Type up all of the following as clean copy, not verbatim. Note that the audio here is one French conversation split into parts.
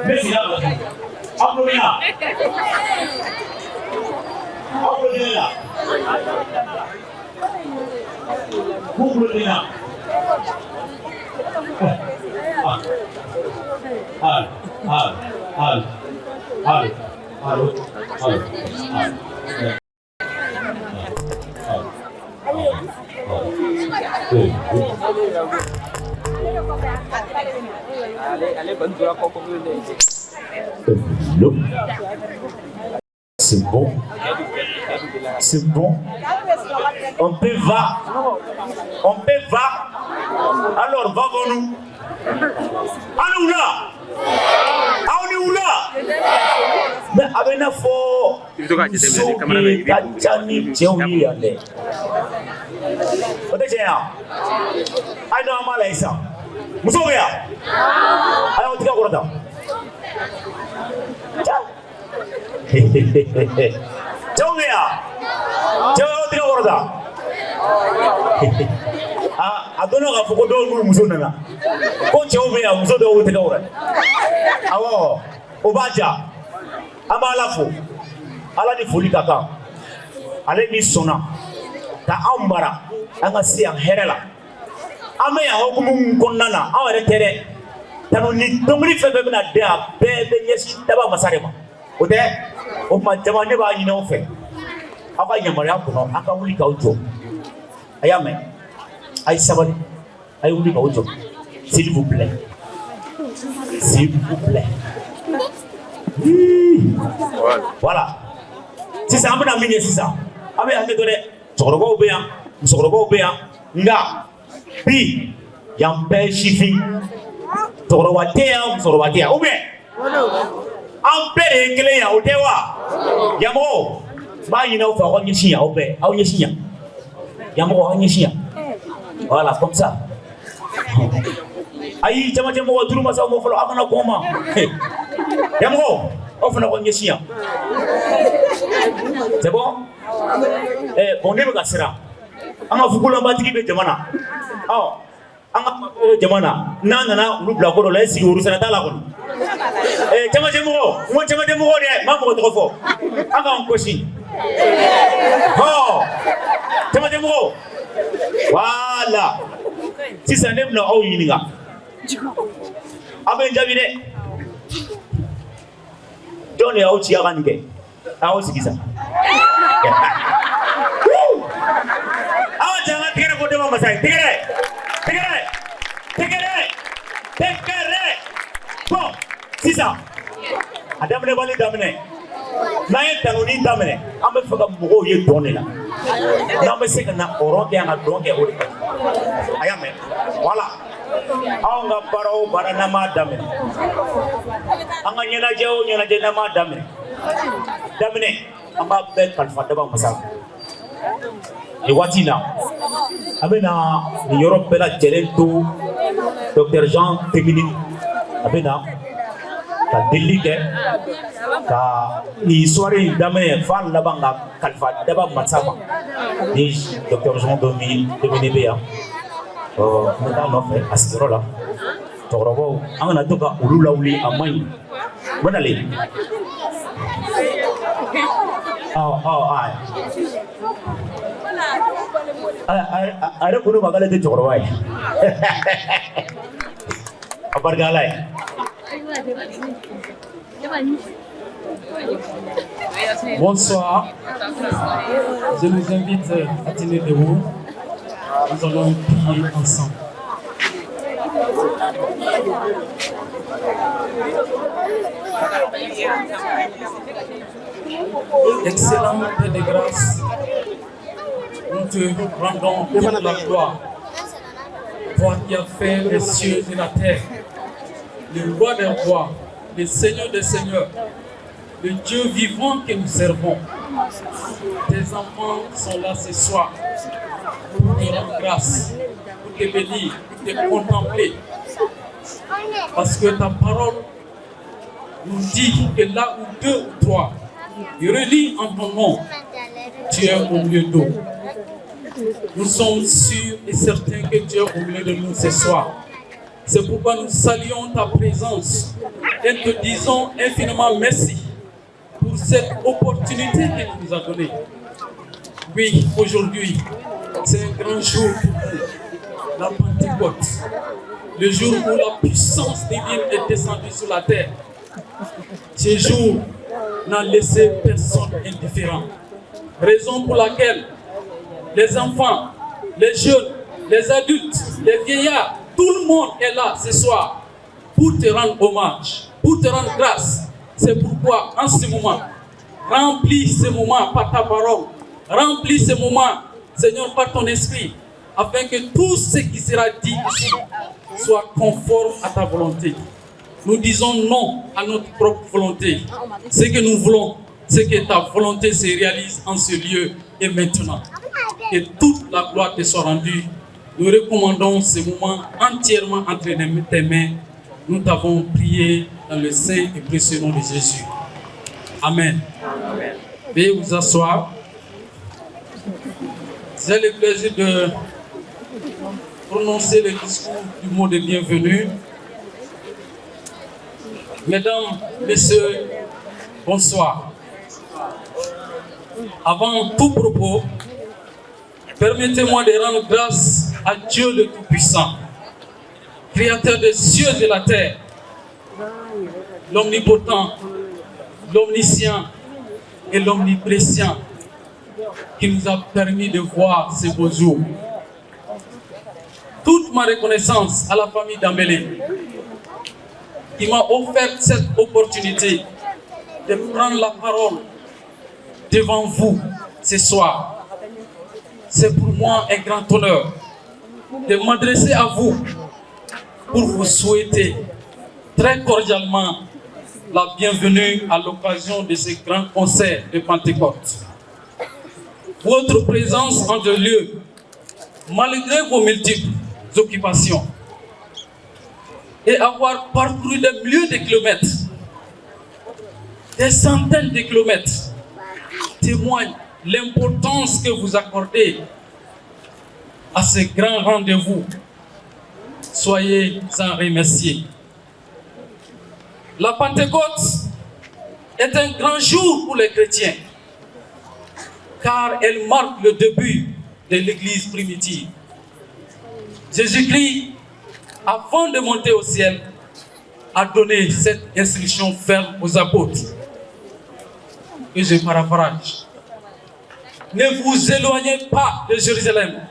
Merci là. Applaudissez-la. Applaudissez-la. Applaudissez-la. C'est bon. C'est bon. On peut va. On peut va. Alors, va-nous. Allons là. Allons là. Mais avec la foi, Adono ka foko do nguru muso nana ko chewo be ya muso do wote ka wora awo obaja amala fo ala ni foli kaka ale mi sona ta ambara anga si an herela ame ya hokumu konnana awere tere tanu ni domri fefe bina de a bebe yesi daba masarema ode o ma jamane ba yina ofe aka nyamare akono aka wuli ka ojo ayame ay sabali ay wuli ka ojo s'il vous plaît voilà si ça amna minye si ça abe ande do de sokorobo be yan musokorobo be yan nga bi yam be shifi sokoroba te yan musokoroba te yan ou bien am pere kele ya o te wa yamo ba yina o fa ko nyishi ya o be aw nyishi ya yamo ko nyishi ya voilà comme ça ayi jama jama ko turu masa mo folo akana koma yamo o fa ko nyishi ya c'est bon on ne ka sira anga fukula batiki be jamana anga jamana nana ulu bla ko do la sigi uru sana tala ko jama jama mo jama jama ko de ma ko to fo anga on koshi jama jama ko wala si ça nem no o yininga abe jabi de doni au ci aga nike au sikisa awa jangan tigere ko dema masai tigere bon sisa adamne bali damne naye tanoni damne ambe faka mugo ye donela nambe seka na oronke ana donke ori ayame voilà aonga paro barana ma damne anga nyena jewo nyena jena ma damne amba be kalfa daba masal ni watina abena ni Europe la jelento Dr Jean Tegini abena ka delike ka ni soirée damene fan la banga kalfa daba masaba ni Dr Jean Domi Tegini be ya meta no fe asiro la torobo angana toka ulula uli amai bonale ada kuno bagale de chorwai apar galai Bonsoir, je vous invite à tenir debout. Nous allons prier ensemble. Excellent Père de grâce, nous te rendons toute la gloire. Toi qui as fait les cieux et la terre, le roi des rois, le Seigneur des seigneurs, le Dieu vivant que nous servons. Tes enfants sont là ce soir pour te rendre grâce, pour te bénir, pour te contempler. Parce que ta parole nous dit que là où deux ou trois relient en ton nom, tu es au milieu d'eux. Nous sommes sûrs et certains que tu es au milieu de nous ce soir. C'est pourquoi nous saluons ta présence et te disons infiniment merci pour cette opportunité que tu nous as donnée. Oui, aujourd'hui, c'est un grand jour pour nous, la Pentecôte, le jour où la puissance divine est descendue sur la terre. Ce jour n'a laissé personne indifférent. Raison pour laquelle les enfants, les jeunes, les adultes, les vieillards, tout le monde est là ce soir pour te rendre hommage, pour te rendre grâce. C'est pourquoi en ce moment, remplis ce moment par ta parole, remplis ce moment, Seigneur, par ton esprit, afin que tout ce qui sera dit ici soit conforme à ta volonté. Nous disons non à notre propre volonté. Ce que nous voulons, c'est que ta volonté se réalise en ce lieu et maintenant. Que toute la gloire te soit rendue. Nous recommandons ce moment entièrement entre tes mains. Nous t'avons prié dans le saint et précieux nom de Jésus. Amen. Veuillez vous asseoir. J'ai le plaisir de prononcer le discours du mot de bienvenue. Mesdames, Messieurs, bonsoir. Avant tout propos, permettez-moi de rendre grâce à Dieu le Tout-Puissant, Créateur des cieux et de la terre, l'omnipotent, l'omniscient et l'omniprésent, qui nous a permis de voir ces beaux jours. Toute ma reconnaissance à la famille Dambélé, qui m'a offert cette opportunité de prendre la parole devant vous ce soir. C'est pour moi un grand honneur de m'adresser à vous pour vous souhaiter très cordialement la bienvenue à l'occasion de ce grand concert de Pentecôte. Votre présence en ce lieu, malgré vos multiples occupations, et avoir parcouru des milliers de kilomètres, des centaines de kilomètres, témoigne l'importance que vous accordez à ce grand rendez-vous. Soyez en remerciés. La Pentecôte est un grand jour pour les chrétiens, car elle marque le début de l'Église primitive. Jésus-Christ, avant de monter au ciel, a donné cette instruction ferme aux apôtres. Et je paraphrase. Ne vous éloignez pas de Jérusalem,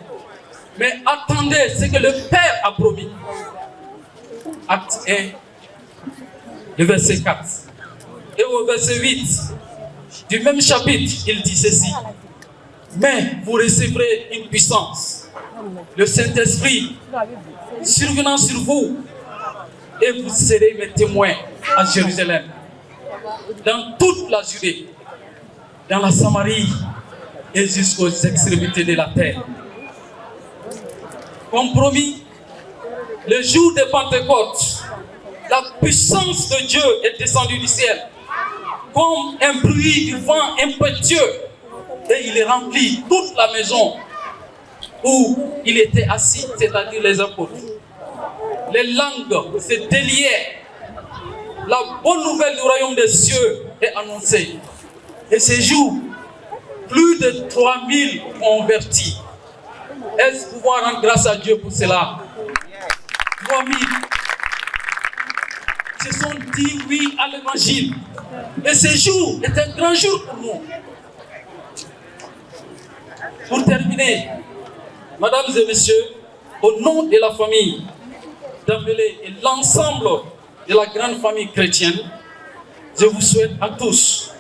mais attendez ce que le Père a promis. Acte 1, le verset 4. Et au verset 8 du même chapitre, il dit ceci. Mais vous recevrez une puissance, le Saint-Esprit survenant sur vous, et vous serez mes témoins à Jérusalem, dans toute la Judée, dans la Samarie et jusqu'aux extrémités de la terre. Comme promis, le jour de Pentecôte, la puissance de Dieu est descendue du ciel, comme un bruit du vent impétueux, et il remplit toute la maison où il était assis, c'est-à-dire les apôtres. Les langues se délièrent. La bonne nouvelle du royaume des cieux est annoncée. Et ce jour, plus de 3000 convertis. Est-ce pouvoir rendre grâce à Dieu pour cela? 3000 se sont dit oui à l'évangile. Et ce jour est un grand jour pour nous. Pour terminer, mesdames et messieurs, au nom de la famille Dambélé et l'ensemble de la grande famille chrétienne, je vous souhaite à tous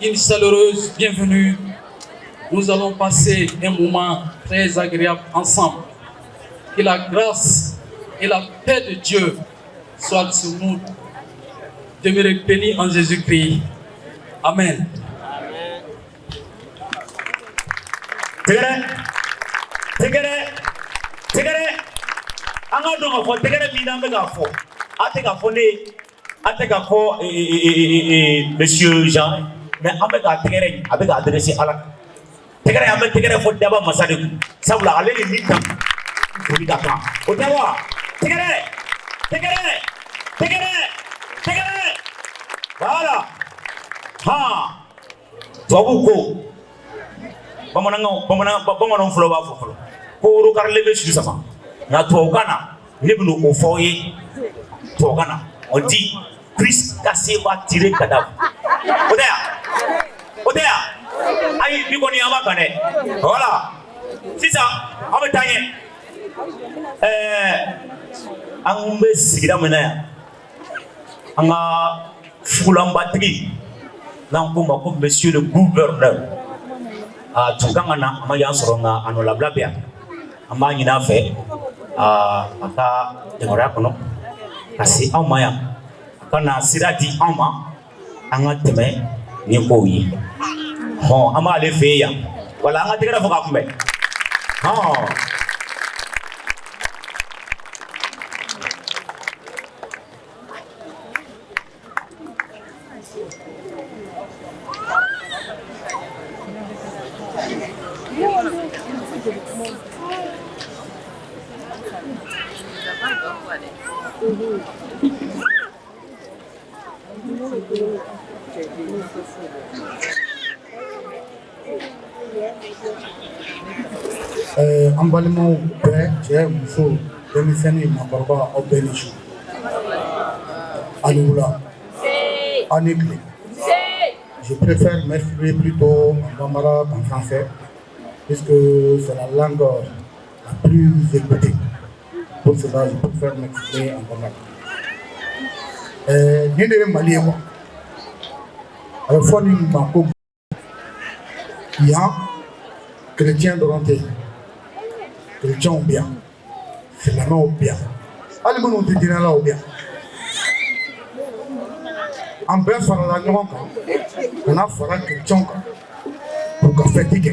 une chaleureuse bienvenue. Nous allons passer un moment très agréable ensemble. Que la grâce et la paix de Dieu soient sur nous. Demeurez bénis en Jésus-Christ. Amen. Monsieur Jean, mais avec adressé à la tegere avec tegere faut d'abord massader ça vous allez les mitans vous dites d'accord au revoir tegere Voilà. Ha. Tuabuko. Bamananw fɔlɔ b'a fɔ fɔlɔ ko woro karilen bɛ su sama nka tubabukan na ne bɛna o fɔ aw ye tubabukan na on dit Christ cassé va tirer cadavre o tɛ yan ayi bi kɔni an b'a kan dɛ voilà sisan an bɛ taa ɲɛ an bɛ sigida min na yan an ka fugulanbatigi n'an ko ma ko monsieur le gouverneur tun kan ka na a ma y'an sɔrɔ nka a nɔ labila bɛ yan an b'a ɲini a fɛ a ka yamaruya kɔnɔ ka se anw ma yan a ka na sira di anw ma an ka tɛmɛ ni kow ye an b'ale fɛ yan wala an ka tɛgɛrɛ fɔ k'a kunbɛn an balimaw bɛɛ cɛ muso denmisɛnnin maakɔrɔba aw bɛɛ ni su ani wula aw ni tile. Je préfère m'exprimer plutôt en bambara qu'en français puisque c'est la langue la plus écoutée. Pour cela, je préfère m'exprimer en bambara. Ni de ye Mali ye quoi a bɛ fɔ nin ma ko yan chrétien dɔrɔn tɛ chrétiens bɛ yan silamɛw bɛ yan hali minnu tɛ diinɛlaw bɛ yan an bɛɛ farala ɲɔgɔn kan ka na fara chrétiens kan pour ka fête kɛ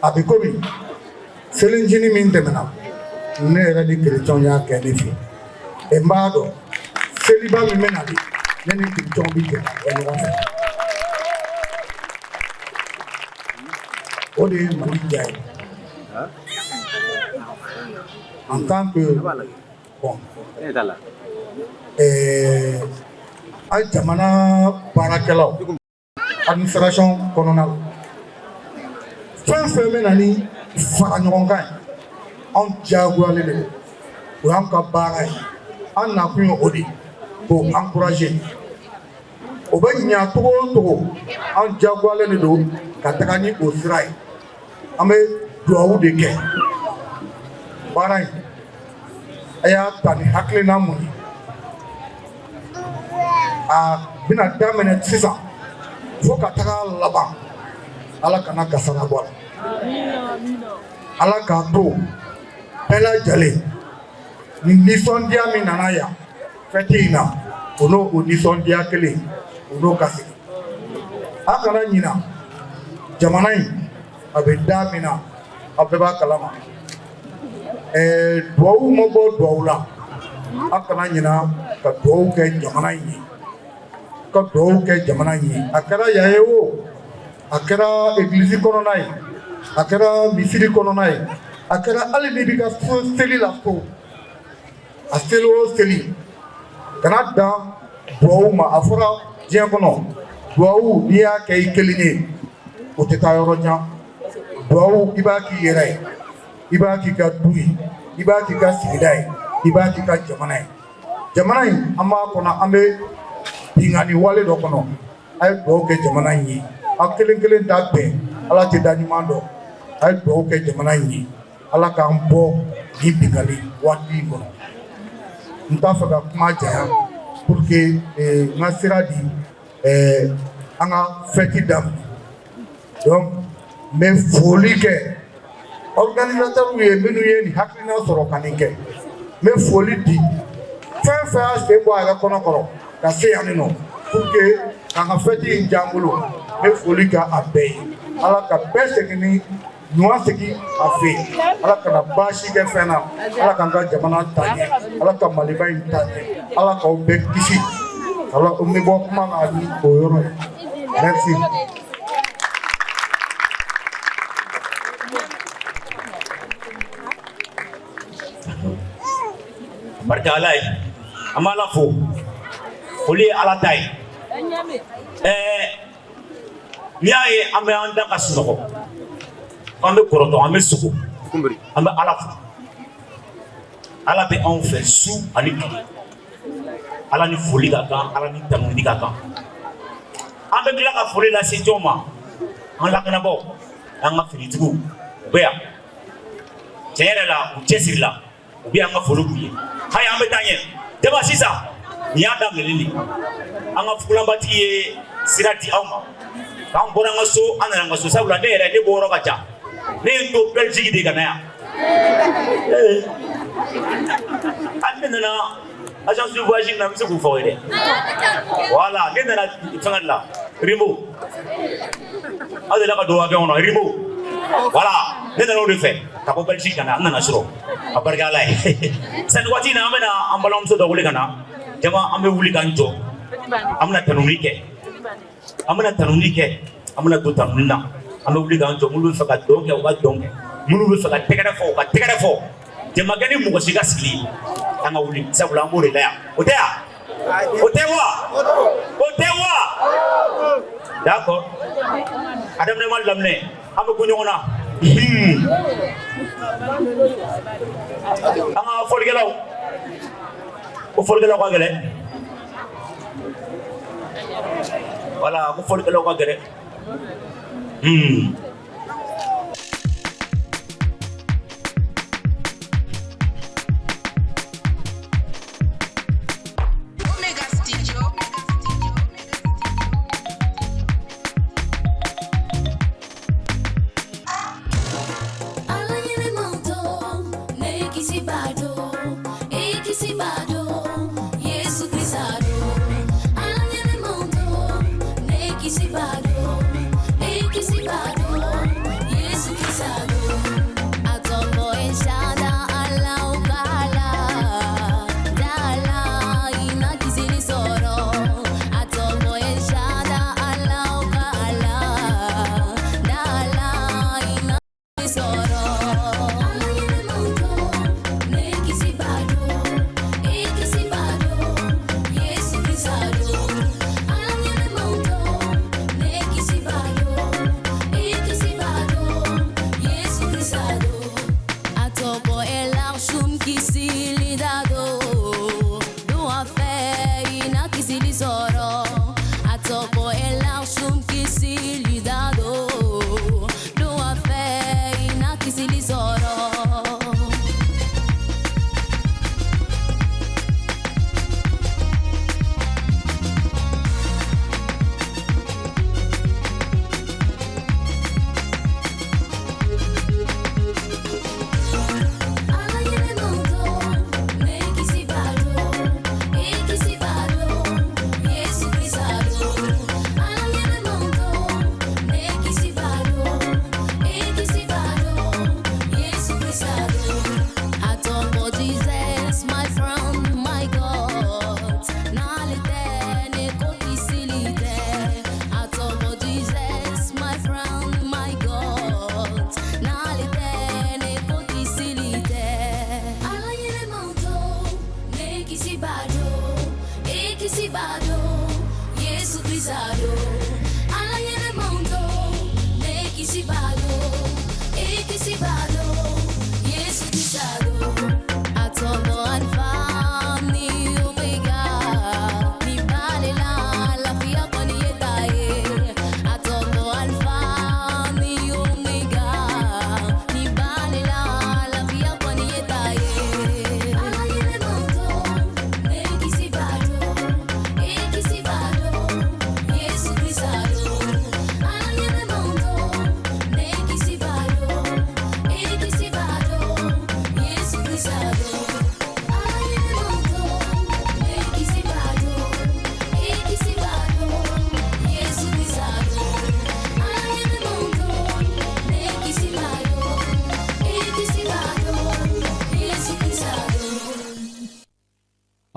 a bɛ komi selicinin min tɛmɛna ne yɛrɛ ni chrétiens y'a kɛ ne fɛ yen n b'a dɔn seliba min bɛ nali ne ni chrétiens bɛ jɛ ka kɛ ɲɔgɔn fɛ o de ye Mali diya ye en tant que bon an jamana baarakɛlaw administration kɔnɔna la fɛn fɛn bɛ na ni fara ɲɔgɔn kan ye anw diyagoyalen de don o y'an ka baara ye an nakun ye o de ye k'o encourager o bɛ ɲɛ cogo o cogo an diyagoyalen de don ka taga ni o sira ye an bɛ dugawu de kɛ baara in a y'a ta ni hakilina mun ye a bɛna daminɛ sisan fo ka taga laban ala kana kasara bɔ a la ala k'a to bɛɛ lajɛlen ni nisɔndiya min nana yan fɛti in na o n'o o nisɔndiya kelen o n'o ka segin a kana ɲina jamana in a bɛ da min na a bɛɛ b'a kalama duwawu ma bɔ duwawu la a kana ɲina ka duwawu kɛ jamana in ye ka duwawu kɛ jamana in ye a kɛra yan ye o a kɛra egilizi kɔnɔna ye a kɛra misiri kɔnɔna ye a kɛra hali n'i b'i ka seli la so a seli o seli kana dan duwawu ma a fɔra diɲɛ kɔnɔ duwawu n'i y'a kɛ i kelen ye o tɛ taa yɔrɔ jan duwawu i b'a k'i yɛrɛ ye i b'a k'i ka du ye i b'a k'i ka sigida ye i b'a k'i ka jamana ye jamana in an b'a kɔnɔ an bɛ binkani wale dɔ kɔnɔ a ye duwawu kɛ jamana in ye a kelen kelen t'a bɛɛ ala tɛ da ɲuman dɔn a ye duwawu kɛ jamana in ye ala k'an bɔ nin binkani waati in kɔnɔ n t'a fɛ ka kuma janya pour que n ka sira di an ka fɛti daminɛ donc n bɛ foli kɛ organisateurs ye minnu ye nin hakilina sɔrɔ ka nin kɛ n bɛ foli di fɛn fɛn y'a sen bɔ a yɛrɛ kɔnɔ ka se yan nɔ pour que k'an ka fɛti in diya n bolo n bɛ foli kɛ a bɛɛ ye ala ka bɛɛ segin ni ɲuman segin a fɛ yen ala kana baasi kɛ fɛn na ala k'an ka jamana ta ɲɛ ala ka maliba in ta ɲɛ ala k'aw bɛɛ kisi ala n bɛ bɔ kuma na ni o yɔrɔ ye merci. Barka Ala ye amala fo oli ala tay niaye ame anda kasno ame koroto ame suko ame ala fo ala be on fait sous ani ala ni foli ka kan ala ni tamu ni ka kan ame kila ka foli la se joma an la kana bo an ka finitigu beya chere la u chesiri la u bi an ka foli kuye hay ame tanye deba sisa ni adam leli an ka fulambati ye sirati awma kan bora ngaso anana ngaso sabula de re de boro ka ja ne to Belgique de kana ya Adena agence de voyage na mse ku fawede wala ngena na tsangala rimo adela ka do aga ono rimo wala ngena no refe ka ko Belgique kana na suro abarga lai sen wati na amena ambalam so do wuli kana jama ambe wuli kanjo amna tanunike amna to tanunna ambe wuli kanjo mulu faka donke o ba donke mulu faka tegere fo jama gani mu shiga sili anga wuli sabula amore la ya otea d'accord adam ne mal lamne am ko nyona anga folgelaw ko folgelaw ko gele wala ko folgelaw ko gele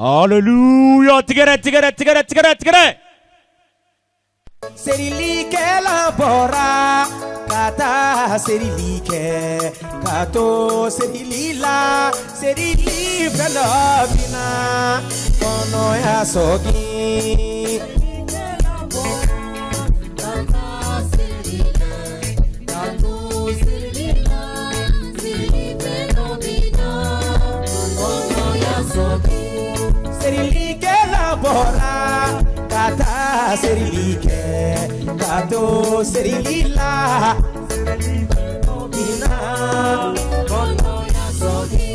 Hallelujah. Tigere. Serilike la bora kata serilike kato serilila serili felovina Kono ya sogi Serilike labora kata serilike kato serilila bina kono ya sogi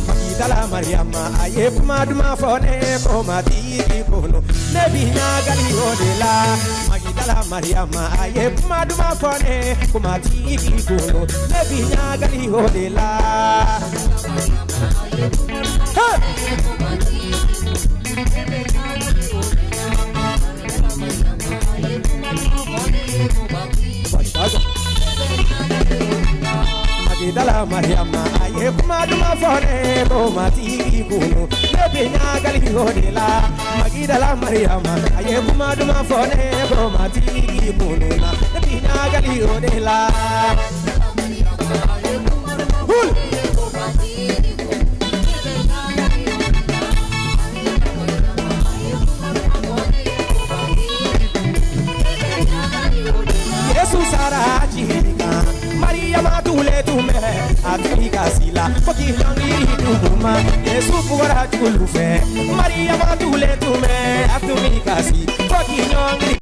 Magidala Mariama aye kumaduma fone komati kono nebinya gali odela Magidala Mariama aye kumaduma fone komati kono nebinya gali odela Magidala Mariama aye kumaduma fone komati kono nebinya gali odela Magidala Mariama aye kumaduma fone komati kono nebinya gali odela Jesus Sarajika Maria Matule tume Afrika sila Foki langiri tuma Yesu pugara chulufe Maria Matule tume Afrika si Foki langiri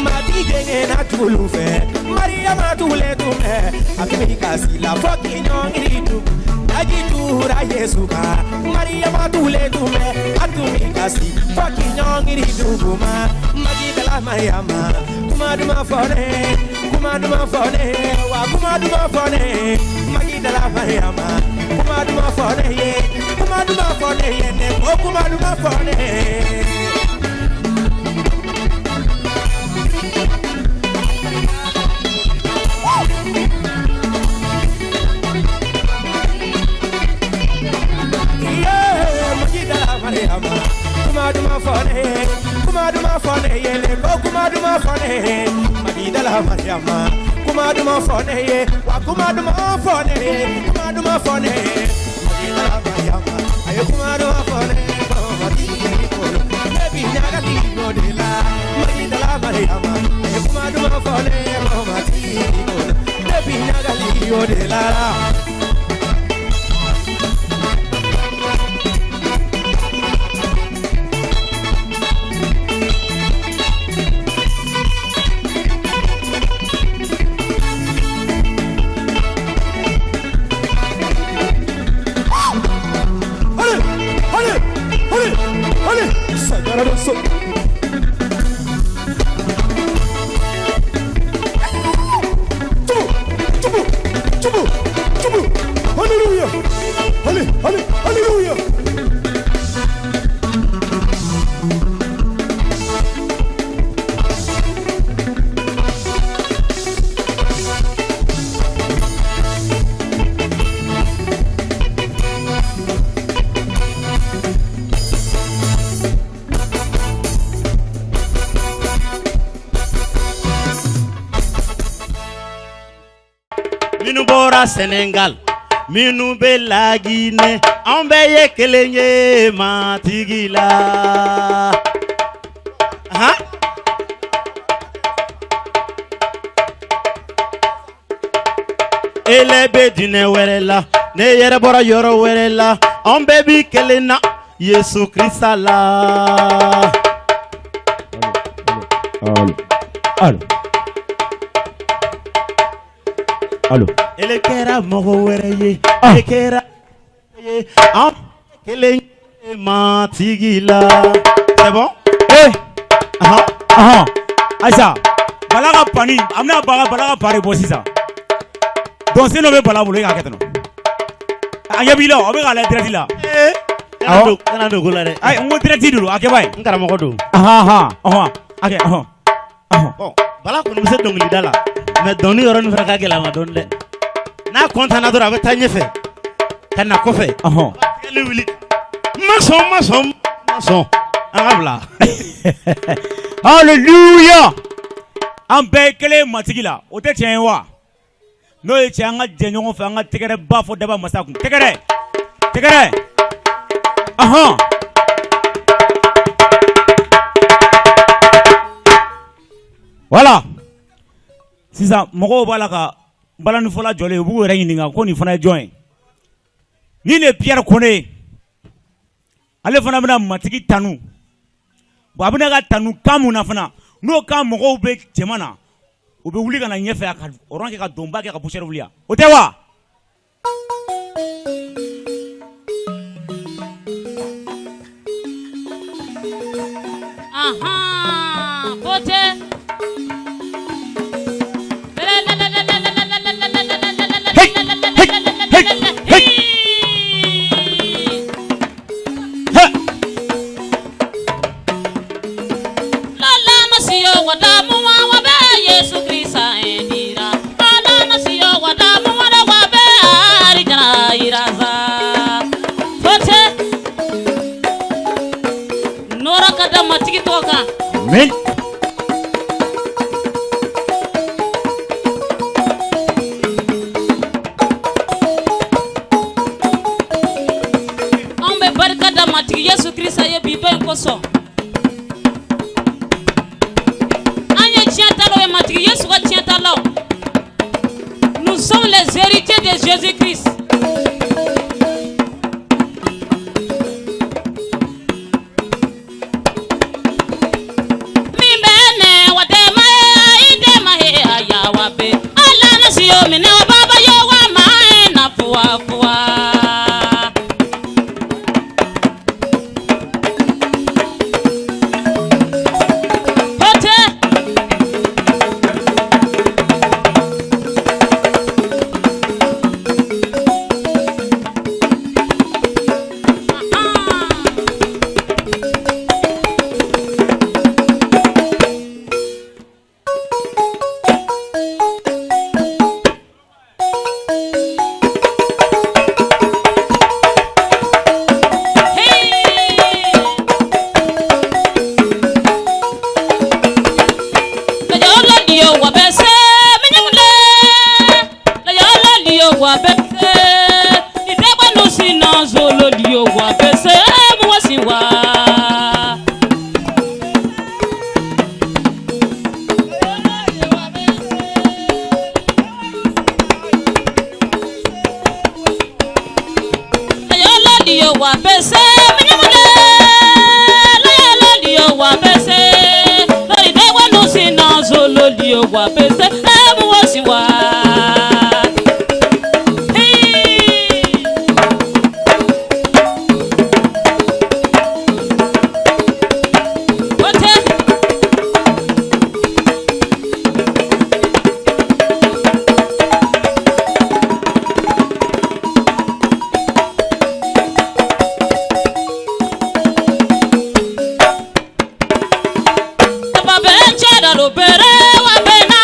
Mati genge na chulufe Maria Matule tume Afrika sila Foki langiri tuma Ajitura Yesu ka Maria Matule tume Afrika si Foki langiri tuma Magidala Mariama Kumaduma fone wa kumaduma fone Magidala Mariama kumaduma fone ye ne kumaduma fone Magidala Mariama kumaduma fone ye ne kumaduma fone Magidala Mariama kumaduma fone ye wa kumaduma fone Magidala Mariama aye kumaduma fone baby nyaga tiko dela Magidala Mariama aye kumaduma fone baby nyaga tiko dela Hallelujah! Hallelujah! Minu bora Senegal, minu be la Guinée, on be ye kelenye matigila. Aha. Ele be dine werela, ne yere bora yoro werela, on be bi kelena, Yesu Christa la. Allô. Ele kera mogo wereye, ele kera ye, am kele matigila. C'est bon? Eh. Aha. Aïssa. Balaga pani, amna balaga pare bosisa. Donc c'est nommé balaga bolo ka ketano. Ayabila, obe ka la direct la. Kana do gola de. Ay, on direct dulu, akebay. Ngara mogo do. Aha. Okay, Bon, bala ko nse dongli dala. Mais doni yoro ni fraka gela ma don de. Na konta na do ra beta nyefe. Kana ko fe. Kele wili. Mason. Arabla. Hallelujah. Ambe kele matigila. O te tien wa. No e tien nga jenyo fa nga tegere ba fo daba masakun. Tegere. Tegere. Aha. Voilà. Si ça moko bala ka balani fola jole bu wera yininga ko ni fana join. Ni ne Pierre Koné. Ale fana bena matigi tanu. Bo abena ka tanu kamuna fana. No ka moko be jemana. O be wuli kana nyefe aka orange ka domba ke ka poussière wulia. O te wa. Aha, pote. Amen. Ambe barka da matigi Yesu Krista ye bido enkoso. Anye tientalo ye matigi Yesu wa tientalo. Nous sommes les héritiers de Jésus-Christ. Bere wa bena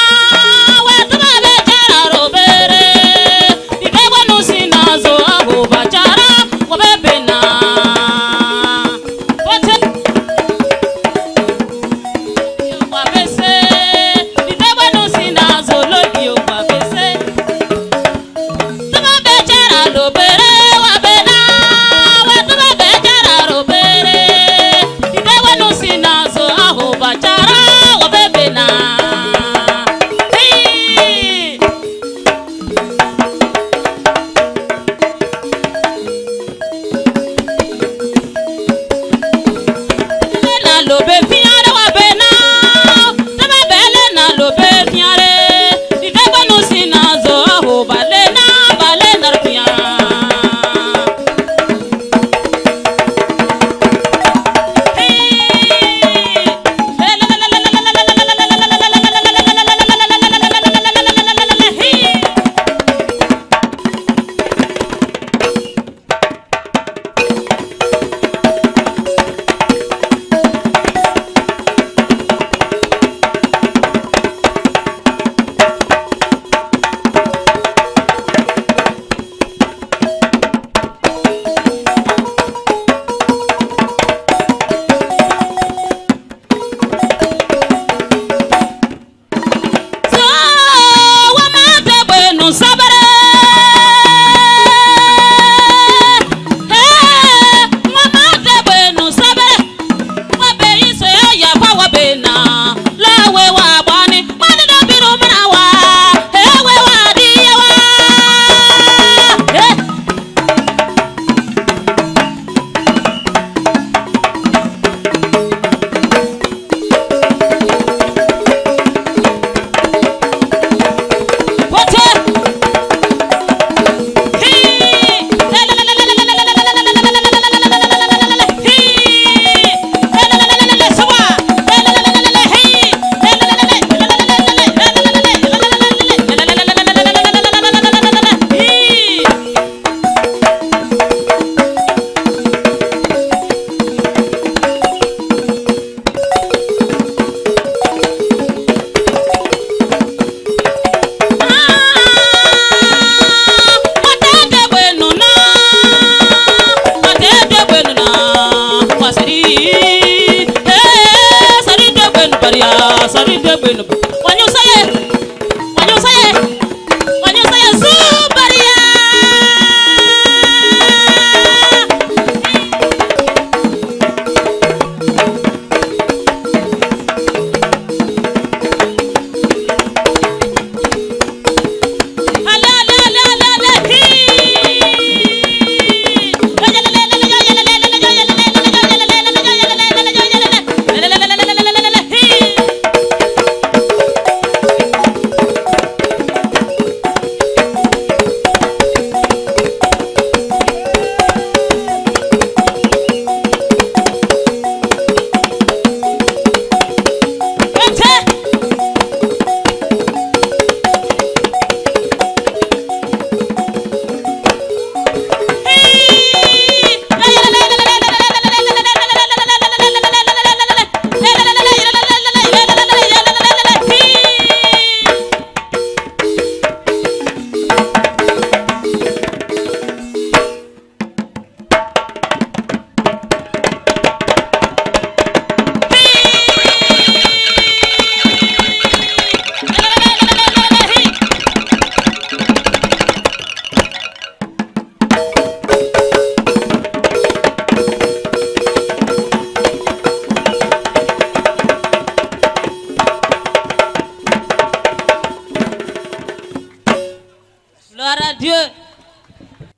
de beno. Wanyo saye Zubaria.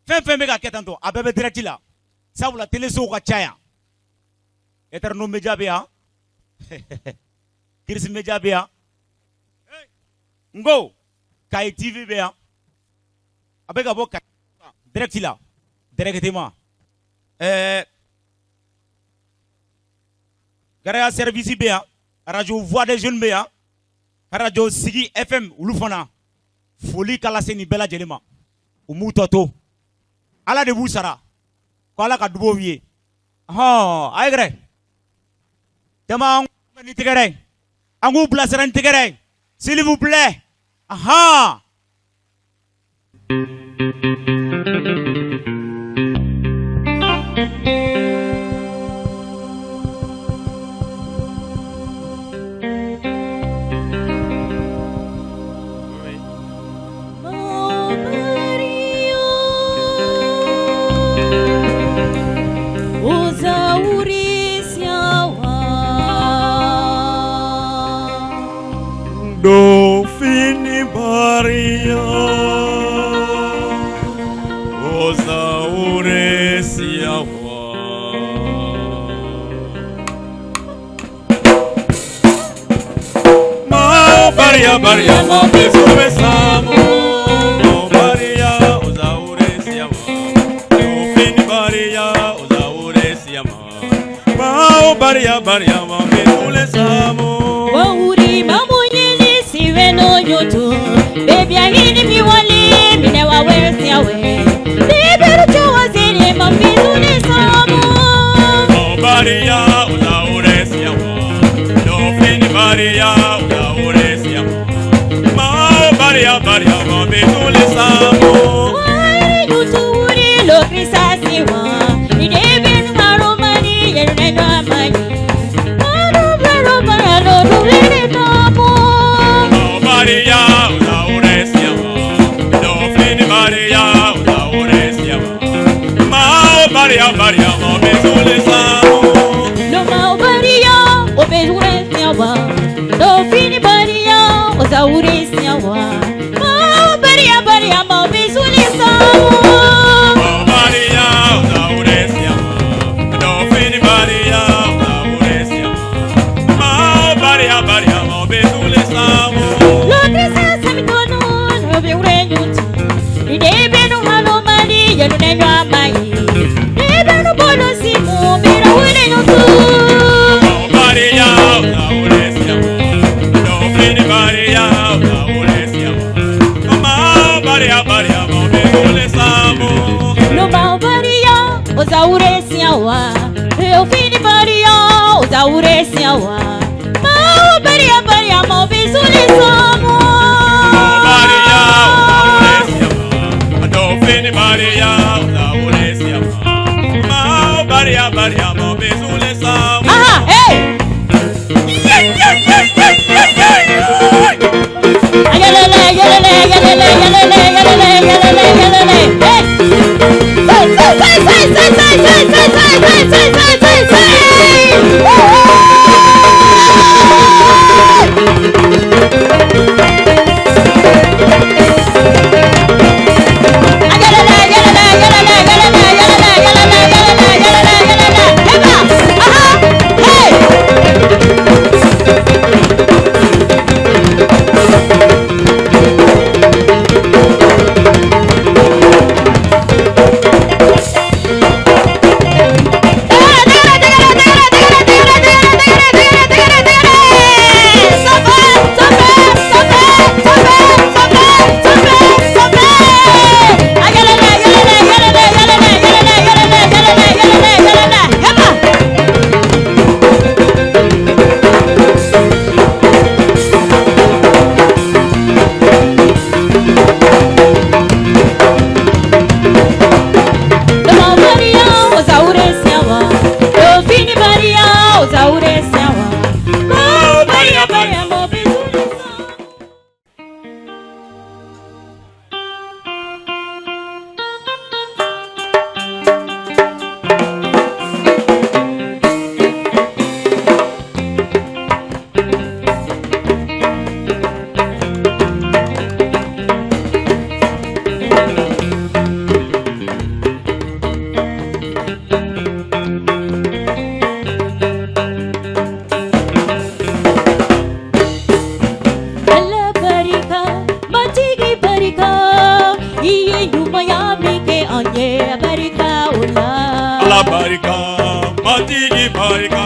Femme mega ketanto abebe direct la sabula télé so ka chaya eterno media be ha Kiris media be ha ngo Kai TV be ha abega bo direct la directement Garaya service be ha radio voix des jeunes be ha radio Sigi FM ulufana foli kala seni bela jelema umutoto ala de busara ko ala ka dubo wiye aigre tema ni tigere angu blasran tigere s'il vous plaît Dofini Maria, Osaure Siawa. Ma Maria, Maria, ma besamo. Maria, Osaure Siawa. Dofini Maria, Osaure Siawa. Ma Maria, Maria, ma besamo. No yoto baby I need if you want me never wear see away baby to was in him I'm feeling some Maria uza uresia no fin Maria uza uresia ma Maria Maria ma betule samo why do to uri lo krisasi wa ni debin maro mani yerne no mani maro maro maro do le tamo Maria uza uresia no fin Maria uza uresia ma Maria Maria ma betule samo no ma Maria o betule wa no fin Maria uza uresia wa ma Maria Maria ma betule samo Maria uza uresia no fin Maria uza uresia ma Maria Maria ma betule samo Aha, hey! Yeah, yeah, yeah, yeah, yeah, yeah. barika ola. Allah barika, matigi barika,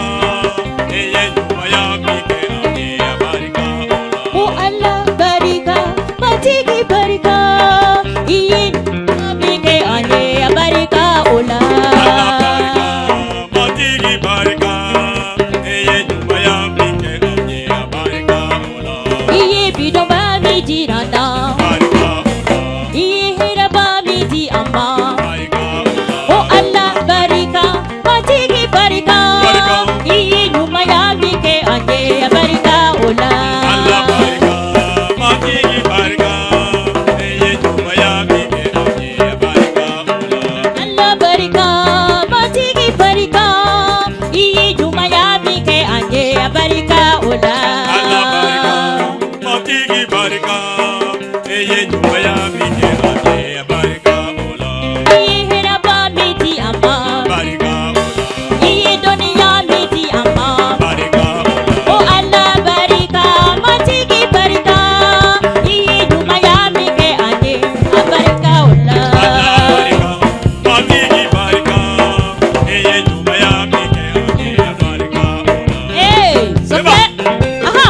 eye nyuma ya mike ane barika ola. Oh Allah barika, matigi barika, iye mike ane barika ola. Allah barika, matigi barika, eye nyuma ya mike ane barika ola. Iye bidon ba mi jiranda, Barika ola, iye hera ba mi di amma. barika ola. Oh Allah barika, matigi barika, Barika. iye nyuma ya mike ane barika ola. Allah barika, matigi barika, eye nyuma ya mike ane barika ola. Allah barika, matigi barika, iye nyuma ya mike ane barika ola. Allah barika, matigi barika, eye nyuma ya mike ane barika ola. Iye hera ba mi di amma, Barika ola, iye duniya mi di amma. barika ola. Oh Allah barika, matigi barika, iye nyuma ya mike ane barika ola. Allah barika, matigi barika, eye nyuma ya mike ane barika ola. Hey, Seba. aha.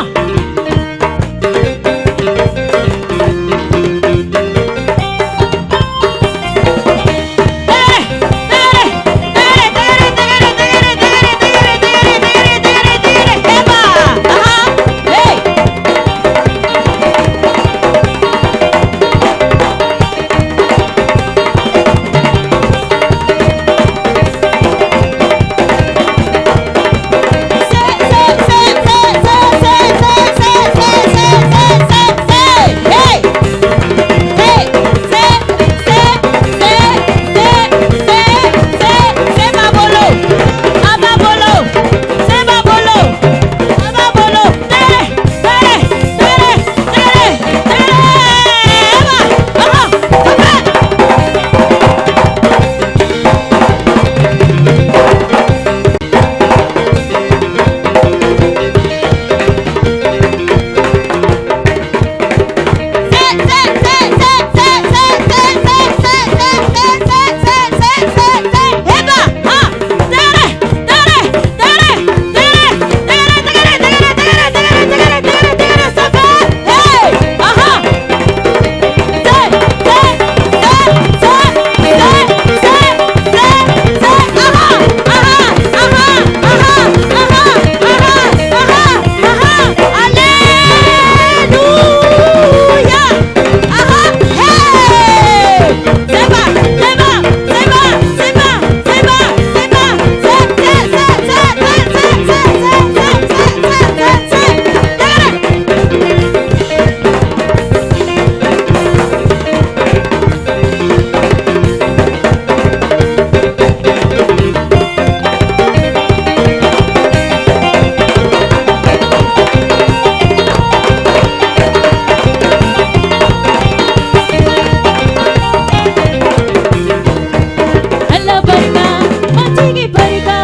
Allah barika, matigi barika,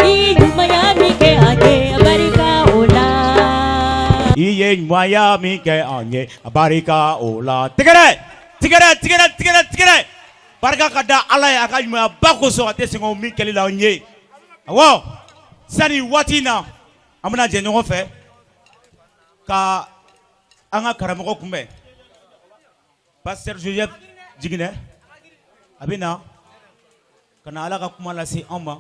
iye nyuma ya mike ane barika ola. Iye mwaya mike anye barika ola. Tigere. Barika kada ala ya ka nyuma bako so ate singo mi keli la onye. Awo. Sani watina amuna je ɲɔgɔn fɛ ka an ka karamɔgɔ kunbɛn. Pasteur Joseph Jiginɛ a bɛ na ka na ala ka kuma lase an ma.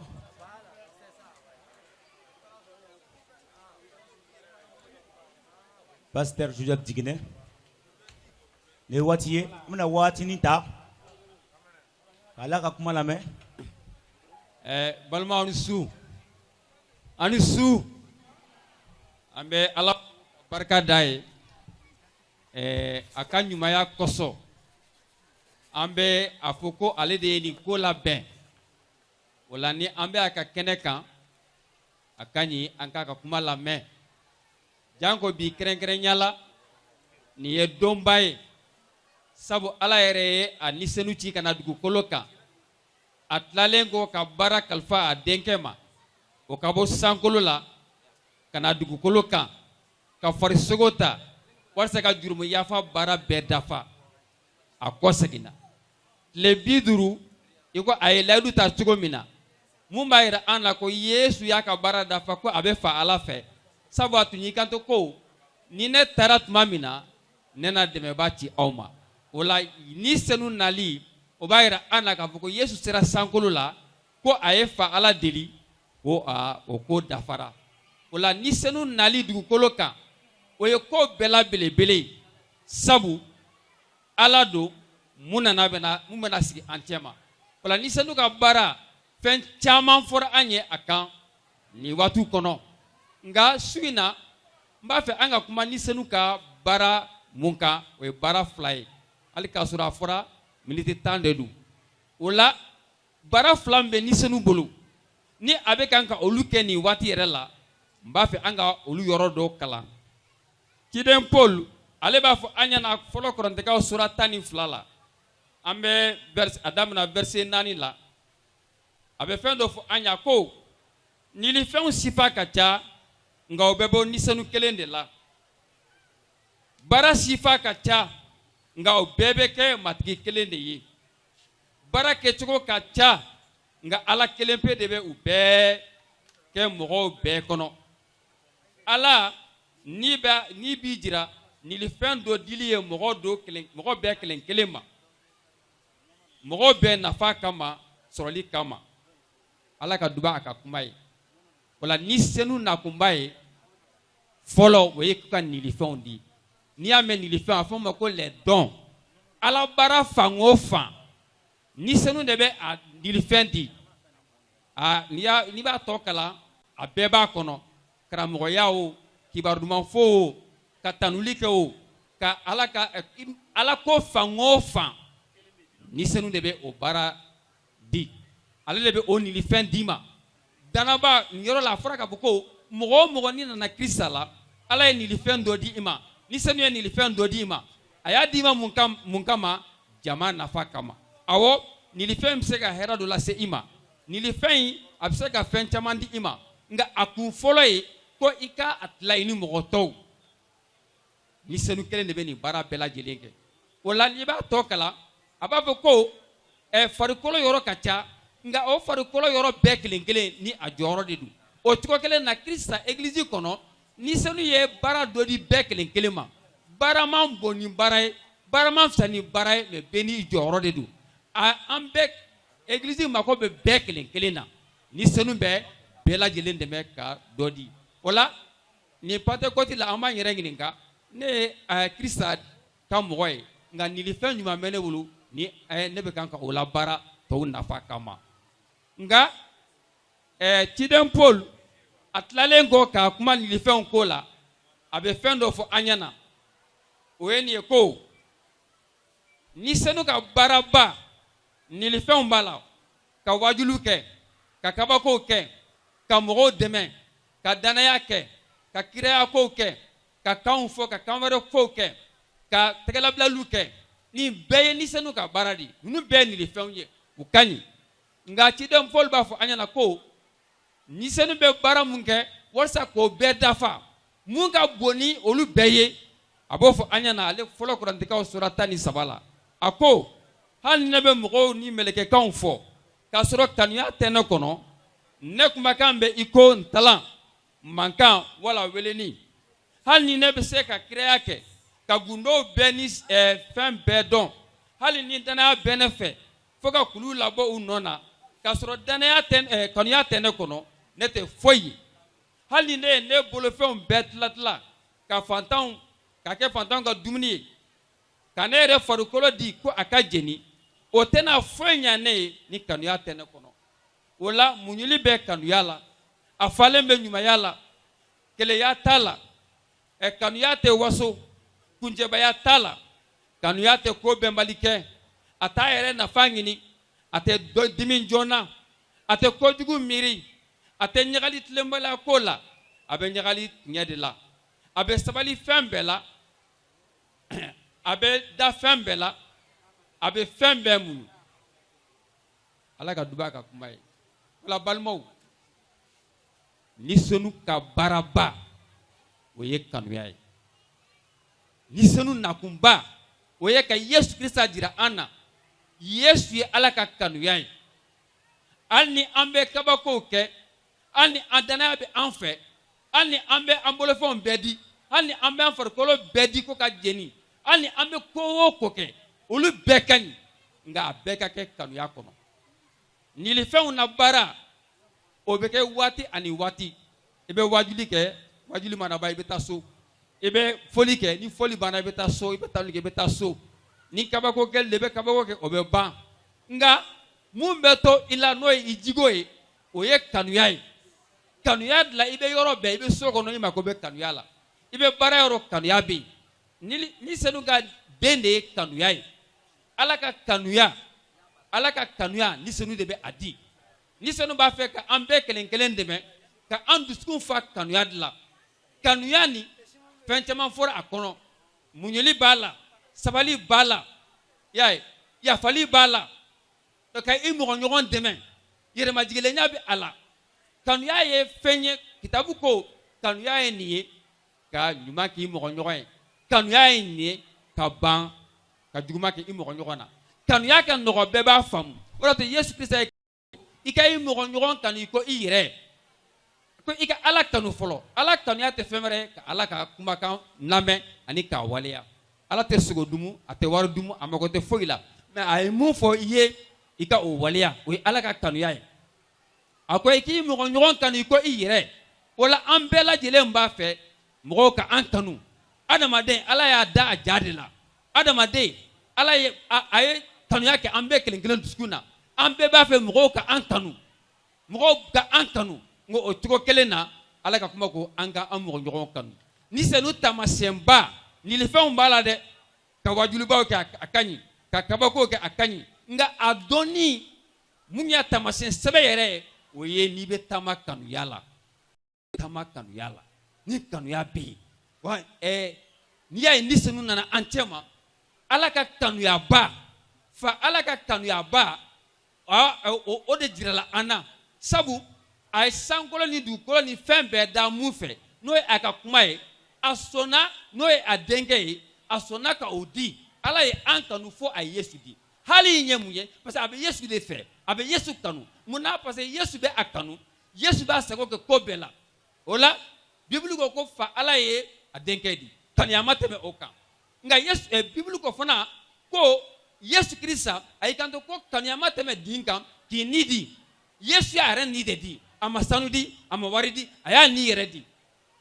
Pasteur Joseph Jiginɛ ne waati ye an bɛna waatinin ta ka ala ka kuma lamɛn. Balima ani su an bɛ ala barika da ye a ka ɲumanya kosɔn an bɛ a fɔ ko ale de ye nin ko labɛn o la ni an bɛ a ka kɛnɛ kan a ka ɲi an k'a ka kuma lamɛn janko bi kɛrɛnkɛrɛnya la nin ye donba ye sabu ala yɛrɛ ye a nisɛnu ci ka na dugukolo kan a tilalen ko ka baara kalifa a denkɛ ma o ka bɔ sankolo la ka na dugukolo kan ka farisogo ta walasa ka jurumu yafa baara bɛɛ dafa a kɔ seginna tile 50 iko ay layidu ta cogo min na mun b'a yira an na ko Yesu y'a ka baara dafa ko a bɛ fa Ala fɛ sabu a tun y'i kanto ko ni ne taara tuma min na ne na dɛmɛba ci aw ma o la ni senu nali o b'a yira an na k'a fɔ ko Yesu sera sankolo la ko a ye fa Ala deli ko o ko dafara o la ni senu nali dugukolo kan o ye ko bɛɛ la belebele sabu Ala do mun bɛna sigi an cɛ ma o la ni senu ka baara fɛn caman fɔra an ye a kan nin waatiw kɔnɔ nka su in na n b'a fɛ an ka kuma ni senu ka baara mun kan o ye baara fila ye hali k'a sɔrɔ a fɔra miniti 10 de don o la baara fila min bɛ ni senu bolo ni a bɛ kan ka olu kɛ nin waati yɛrɛ la n b'a fɛ an ka olu yɔrɔ dɔw kalan ciden Paul ale b'a fɔ an ɲɛna fɔlɔ Korintikaw sura 12 la an bɛ a daminɛ verset 4 la a bɛ fɛn dɔ fɔ an ɲa ko ɲinifɛnw sifa ka ca nka o bɛ bɔ ni senu kelen de la baara sifa ka ca nka o bɛɛ bɛ kɛ matigi kelen de ye baara kɛcogo ka ca nka Ala kelen pe de bɛ u bɛɛ kɛ mɔgɔw bɛɛ kɔnɔ Ala n'i b'i jira ɲinifɛn dɔ dili ye mɔgɔ bɛɛ kelen kelen ma mɔgɔw bɛɛ nafa kama sɔrɔli kama Ala ka duba a ka kuma ye wala ni senu nakunba ye fɔlɔ o ye ka ɲinifɛnw di n'i y'a mɛn ɲinifɛn a fɔ ma ko les dons Ala baara fan o fan ni senu de bɛ a ɲinifɛn di n'i b'a tɔ kalan a bɛɛ b'a kɔnɔ karamɔgɔya o kibaru duman fɔ o ka tanuli kɛ o ka Ala ko fan o fan ni senu de bɛ o baara di ale de bɛ o ɲinifɛn d'i ma danaba nin yɔrɔ la a fɔra k'a fɔ ko mɔgɔ o mɔgɔ n'i nana Kirista la Ala ye ɲinifɛn dɔ di i ma ni senu ye ɲinifɛn dɔ di i ma a y'a di i ma mun kama jama nafa kama awɔ ɲinifɛn bɛ se ka hɛrɛ dɔ lase i ma ɲinifɛn in a bɛ se ka fɛn caman di i ma nka a kun fɔlɔ ye ko i ka a tila i ni mɔgɔ tɔw ni senu kelen de bɛ nin baara bɛɛ lajɛlen kɛ o la n'i b'a tɔ kalan a b'a fɔ ko farikolo yɔrɔ ka ca nka o farikolo yɔrɔ bɛɛ kelen kelen ni a jɔyɔrɔ de don o cogo kelen na Kirista église kɔnɔ ni senu ye baara dɔ di bɛɛ kelen kelen ma baara man bon ni baara ye baara man fisa ni baara ye mais bɛɛ n'i jɔyɔrɔ de don an bɛɛ église mako bɛ bɛɛ kelen kelen na ni senu bɛ bɛɛ lajɛlen dɛmɛ ka dɔ di o la nin Pentecôte la an b'an yɛrɛ ɲininka ne ye Kirista ka mɔgɔ ye nka ɲinifɛn ɲuman bɛ ne bolo ni ne bɛ kan ka o la baara tɔw nafa kama nka ciden Paul a tilalen kɔ k'a kuma ɲinifɛnw ko la a bɛ fɛn dɔ fɔ an ɲɛna o ye nin ye ko ni senu ka baaraba ɲinifɛnw b'a la ka wajulu kɛ ka kabakow kɛ ka mɔgɔw dɛmɛ ka danaya kɛ ka kirayakow kɛ ka kanw fɔ ka kan wɛrɛ fɔw kɛ ka tɛgɛlabilaliw kɛ nin bɛɛ ye ni senu ka baara de ninnu bɛɛ ye ɲinifɛnw ye u ka ɲi nka ciden Paul b'a fɔ an ɲɛna ko ni senu bɛ baara mun kɛ walasa k'o bɛɛ dafa mun ka bon ni olu bɛɛ ye a b'o fɔ an ɲɛna ale fɔlɔ Korintikaw sura 13 la a ko hali ne bɛ mɔgɔw ni mɛlɛkɛkanw fɔ k'a sɔrɔ kanuya tɛ ne kɔnɔ ne kumakan bɛ i ko ntalan mankan wala weleni hali ni ne bɛ se ka kiraya kɛ ka gundow bɛɛ ni fɛn bɛɛ dɔn hali ni danaya bɛ ne fɛ fo ka kulu labɔ u nɔ na k'a sɔrɔ kanuya tɛ ne kɔnɔ ne tɛ foyi ye hali ni ne ye ne bolofɛnw bɛɛ tila ka kɛ fantanw ka dumuni ye ka ne yɛrɛ farikolo di ko a ka jeni o tɛna foyi ɲɛ ne ye ni kanuya tɛ ne kɔnɔ o la muɲuli bɛ kanuya la a falen bɛ ɲumanya la keleya t'a la kanuya tɛ waso kuncɛbaya t'a la kanuya tɛ ko bɛnbali kɛ a t'a yɛrɛ nafa ɲini a tɛ dimi joona a tɛ kojugu miiri a tɛ ɲagali tilenbaliya ko la a bɛ ɲagali tiɲɛ de la a bɛ sabali fɛn bɛɛ la a bɛ da fɛn bɛɛ la a bɛ fɛn bɛɛ muɲu Ala ka duba ka kuma ye wala balimaw ni senu ka baaraba o ye kanuya ye ni senu nakunba o ye ka Yesu Kirista jira an na Yesu ye Ala ka kanuya ye Alni ambe kabako ke, alni andana be anfe, alni ambe ambolofon bedi, alni ambe anfarkolo bedi ko ka jeni, alni ambe kowo koke, ulu bekani, nga beka ke kanu ya kono. Nilifen na bara, obeke wati ani wati, ebe wajuli ke, wajuli manaba ibe taso, ebe foli ke, ni foli bana ibe taso, ibe talu ke ibe taso, ni kabako ke lebe kabako ke obe ban, nga mumbeto ila noy ijigoe oye kanuyai kanuya la ibe yoro be ibe soko no ima ko be kanuya la ibe bara yoro kanuya be ni senu ga dende kanuyai alaka kanuya ni senu de be adi ni senu ba fe ka ambe kelen de me ka anduskun fa kanuya la kanuya ni fenchama fora akono munyeli bala sabali bala ya fali bala ka imu nyogon demain yere majigele nyabi ala kanuya ye fenye kitabu ko kanuya ye niye ka nyuma ki imu nyogon kanuya ye niye ka ban ka juguma ki imu nyogona kanuya ka nogo beba fam wala to Yesu Christ ika imu nyogon kan iko ire ko ika ala kanu folo ala kanuya te femere ka ala ka kuma kan name ani ka waleya ala te sugo dumu ate waru dumu amako te foila mais ay mu fo iye ika o waliya o ala ka kanuya ye akoy ki mo nyogon kanu ko iyire wala ambela jele mba fe mo ka an kanu adama de ala ya da ajadila adama de ala ye ay kanuya ke ambe kelen duskuna ambe ba fe mo ka an kanu ngo o tuko kelena ala ka kuma ko anga am mo nyogon kanu ni senu tamasemba ni le fe mbala de ka wajulu ba ka akanyi ka kabako ke akanyi nga adoni munya tamasen sebe yere oye ni be tama kanu yala ni kanu ya be wa ni ya ni senu nana antema alaka kanu ya ba fa alaka kanu ya ba o de jirala ana sabu ay sankolo ni du kolo ni fembe da mufe no aka kuma e asona no e adenke asona ka odi ala ye ankanu fo ay Yesu di hali nyemuye parce que abe Yesu de fait abe Yesu kanu muna parce que Yesu be akanu Yesu ba sako ke kobela ola bible ko fa ala ye adenkedi kan ya mateme okan nga Yesu bible ko fana ko Yesu Krista ay kanto ko kan ya mateme dinkan ki nidi Yesu ya ren nidi di ama sanudi ama waridi aya ni yeredi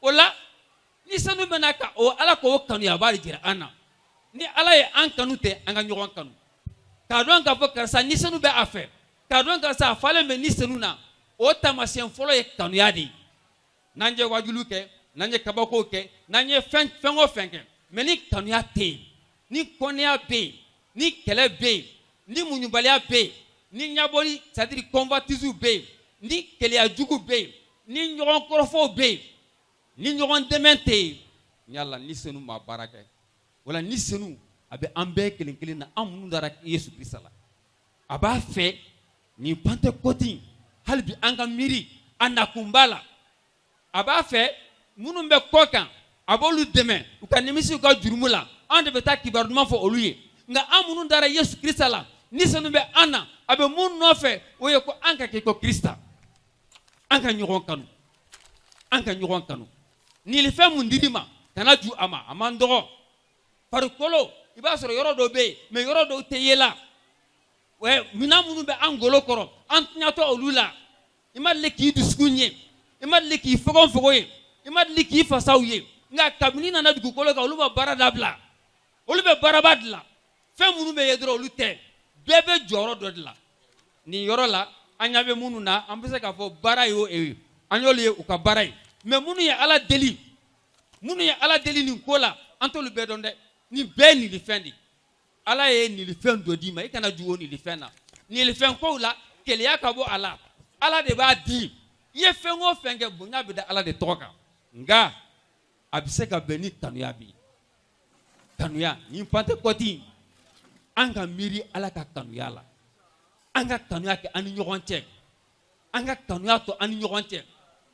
ola ni sanu menaka o ala ko kanu ya bari jira ana ni ala ye an kanu te anga nyogon kanu kadon ka fo karsa ni senu be afe kadon ka sa fale me ni senu na o tamasien folo ye kanu yadi nanje wajulu ke nanje kabako ke nanje fengo fenke me ni kanu ya te ni konia be ni kele be ni munyubalia be ni nyaboli sadiri convertizu be ni kele ajugu be ni nyogon korofo be ni nyogon demente nyalla ni senu ma barake wala ni senu abe ambe kelen na amunu dara Yesu Krista la aba fe ni Pentecôte halbi anga miri anakumbala aba fe munu be kokan abolu deme ukanimisi ko jurumula ande beta kibarduma fo oluye nga amunu dara Yesu Krista la ni senu be ana abe mun no fe oye ko anka ke ko Krista anka nyogon kanu ni le fe mundidima tanaju ama amandoro farikolo iba soro yoro do be me yoro do teyela we mina munu be angolo koro antnyato olula imadle ki duskunye imadle ki fogoye imadle ki fasawye nga kabini na dugu kolo ka oluba baradabla olube barabadla fe munu be yedro olute bebe joro do dla ni yoro la anyabe munu na ambese ka fo barayo anyole uka baray me munu ya ala deli ni kola antolu be donde ni be ni lifendi ala ye ni lifen do di ma ikana juwo ni lifena ni lifen ko la kele ya kabo ala de ba di ye fengo fenge bunya be da ala de toka nga abise ka beni kanuya bi kanuya ni Pentecôte anga miri ala ka kanuya la anga kanuya ke ani nyogonche anga kanuya to ani nyogonche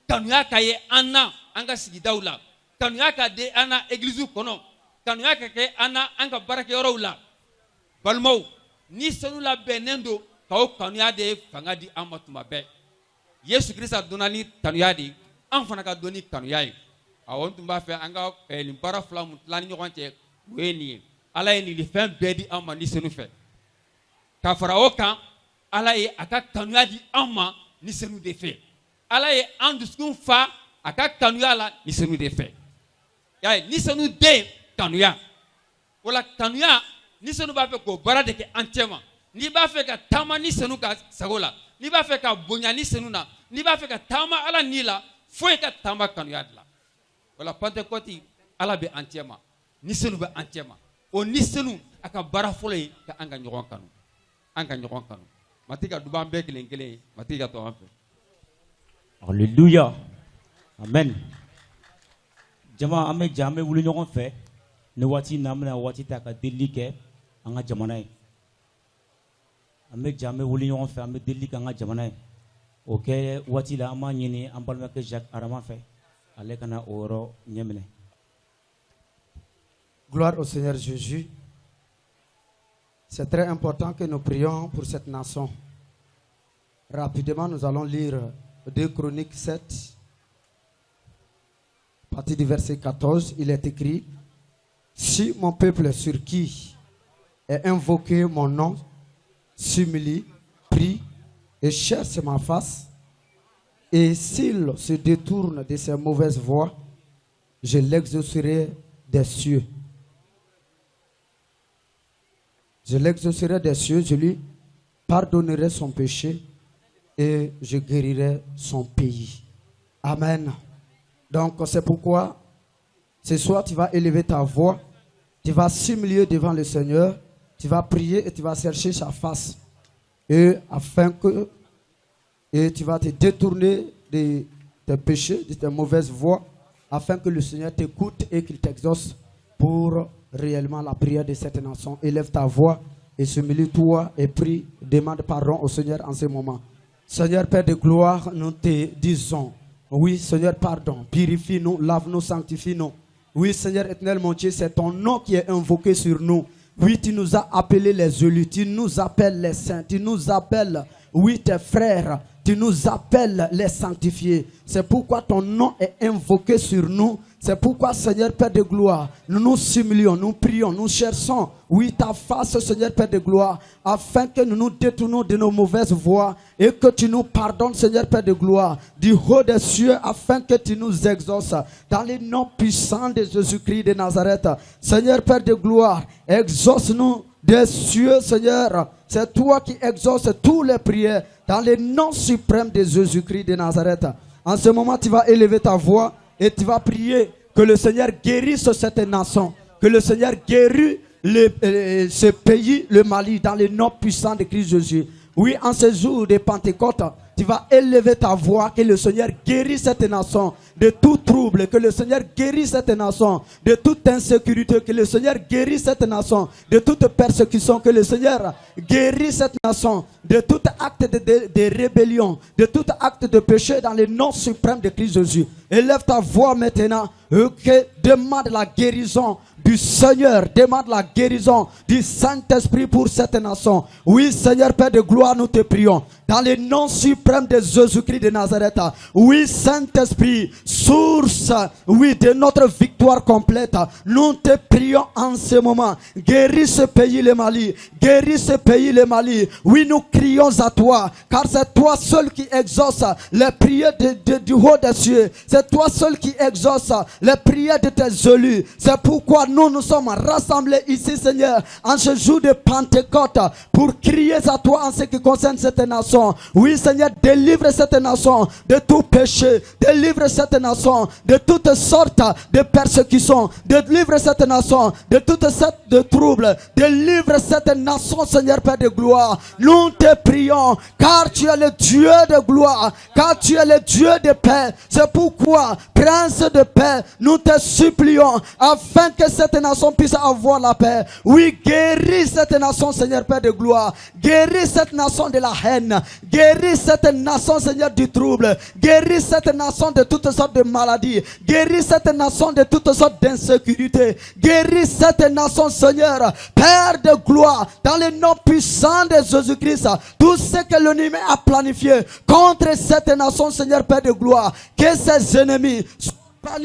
kanuya ka ye ana anga sigidaula kanuya ka de ana église kono kanuya ka ke ana anga barake yoro la balmo ni sonu la benendo k'aw kanuya de ye fanga di an ma tuma bɛɛ Yesu Kirista donna ni kanuya de ye an fana ka dɔn ni kanuya ye awɔ n tun b'a fɛ an ka nin baara fila mun tila ni ɲɔgɔn cɛ o ye nin ye Ala ye nin fɛn bɛɛ di an ma ni senu fɛ ka fara o kan Ala ye a ka kanuya di an ma ni senu de fɛ Ala ye an dusukun fa a ka kanuya la ni senu de fɛ y'a ye ni senu den kanuya o la kanuya ni senu b'a fɛ k'o baara de kɛ an cɛ ma n'i b'a fɛ ka taama ni senu ka sago la n'i b'a fɛ ka bonya ni senu na n'i b'a fɛ ka taama Ala ni la foyi ka taama kanuya de la o la Pentecôte Ala bɛ an cɛ ma ni senu bɛ an cɛ ma o ni senu a ka baara fɔlɔ ye ka an ka ɲɔgɔn kanu an ka ɲɔgɔn kanu Matigi ka duba an bɛɛ kelen kelen ye Matigi ka to an fɛ. Alléluia. Amen. Jama an bɛ jɛ an bɛ wuli ɲɔgɔn fɛ ni waati in na an bɛna waati ta ka delili kɛ an ka jamana ye an bɛ jɛ an bɛ wuli ɲɔgɔn fɛ an bɛ delili kɛ an ka jamana ye o kɛ waati la an b'a ɲini an balimakɛ Jacques Arama fɛ ale kana o yɔrɔ ɲɛ minɛ. Gloire au Seigneur Jésus. C'est très important que nous prions pour cette nation. Rapidement, nous allons lire 2 Chroniques 7, à partir du verset 14. Il est écrit: si mon peuple sur qui est invoqué mon nom s'humilie, prie et cherche ma face, et s'il se détourne de ses mauvaises voies, je l'exaucerai des cieux. Je l'exaucerai des cieux, je lui pardonnerai son péché et je guérirai son pays. Amen. Donc c'est pourquoi ce soir tu vas élever ta voix, tu vas s'humilier devant le Seigneur, tu vas prier et tu vas chercher sa face. Et tu vas te détourner de tes péchés, de tes mauvaises voies, afin que le Seigneur t'écoute et qu'il t'exauce pour réellement la prière de cette nation. Élève ta voix et humilie-toi et prie, demande pardon au Seigneur en ce moment. Seigneur Père de gloire, nous te disons, oui Seigneur, pardon, purifie-nous, lave-nous, sanctifie-nous. Oui Seigneur éternel mon Dieu, c'est ton nom qui est invoqué sur nous. Oui, tu nous as appelés les élus, tu nous appelles les saints, tu nous appelles, oui tes frères, tu nous appelles les sanctifiés. C'est pourquoi ton nom est invoqué sur nous. C'est pourquoi, Seigneur Père de gloire, nous nous humilions, nous prions, nous cherchons, oui, ta face, Seigneur Père de gloire, afin que nous nous détournons de nos mauvaises voies et que tu nous pardonnes, Seigneur Père de gloire, du haut des cieux, afin que tu nous exauces dans les noms puissants de Jésus-Christ de Nazareth. Seigneur Père de gloire, exauce-nous des cieux, Seigneur. C'est toi qui exauces toutes les prières dans les noms suprêmes de Jésus-Christ de Nazareth. En ce moment, tu vas élever ta voix et tu vas prier que le Seigneur guérisse cette nation, que le Seigneur guérisse ce pays, le Mali, dans les noms puissants de Christ Jésus. Oui, en ce jour de Pentecôte, tu vas élever ta voix, que le Seigneur guérisse cette nation de tout trouble, que le Seigneur guérisse cette nation de toute insécurité, que le Seigneur guérisse cette nation de toute persécution, que le Seigneur guérisse cette nation de tout acte de rébellion, de tout acte de péché dans le nom suprême de Christ Jésus. Élève ta voix maintenant, que demande la guérison du Seigneur, demande la guérison du Saint-Esprit pour cette nation. Oui, Seigneur Père de gloire, nous te prions. Dans le nom suprême de Jésus-Christ de Nazareth. Oui, Saint-Esprit, source, oui, de notre victoire complète. Nous te prions en ce moment. Guéris ce pays, le Mali. Guéris ce pays, le Mali. Oui, nous crions à toi, car c'est toi seul qui exauce les prières du haut des cieux. C'est toi seul qui exauce les prières de tes élus. C'est pourquoi nous sommes rassemblés ici, Seigneur, en ce jour de Pentecôte, pour crier à toi en ce qui concerne cette nation. Oui, Seigneur, délivre cette nation de tout péché. Délivre cette nation de toutes sortes de persécutions. Délivre cette nation de toutes sortes de troubles. Délivre cette nation, Seigneur Père de gloire. Nous te prions, car tu es le Dieu de gloire, car tu es le Dieu de paix. C'est pourquoi, Prince de paix, nous te supplions, afin que cette cette nation puisse avoir la paix. Oui, guéris cette nation, Seigneur Père de gloire. Guéris cette nation de la haine. Guéris cette nation, Seigneur, du trouble. Guéris cette nation de toutes sortes de maladies. Guéris cette nation de toutes sortes d'insécurités. Guéris cette nation, Seigneur, Père de gloire, dans le nom puissant de Jésus-Christ. Tout ce que l'ennemi a planifié contre cette nation, Seigneur Père de gloire, que ses ennemis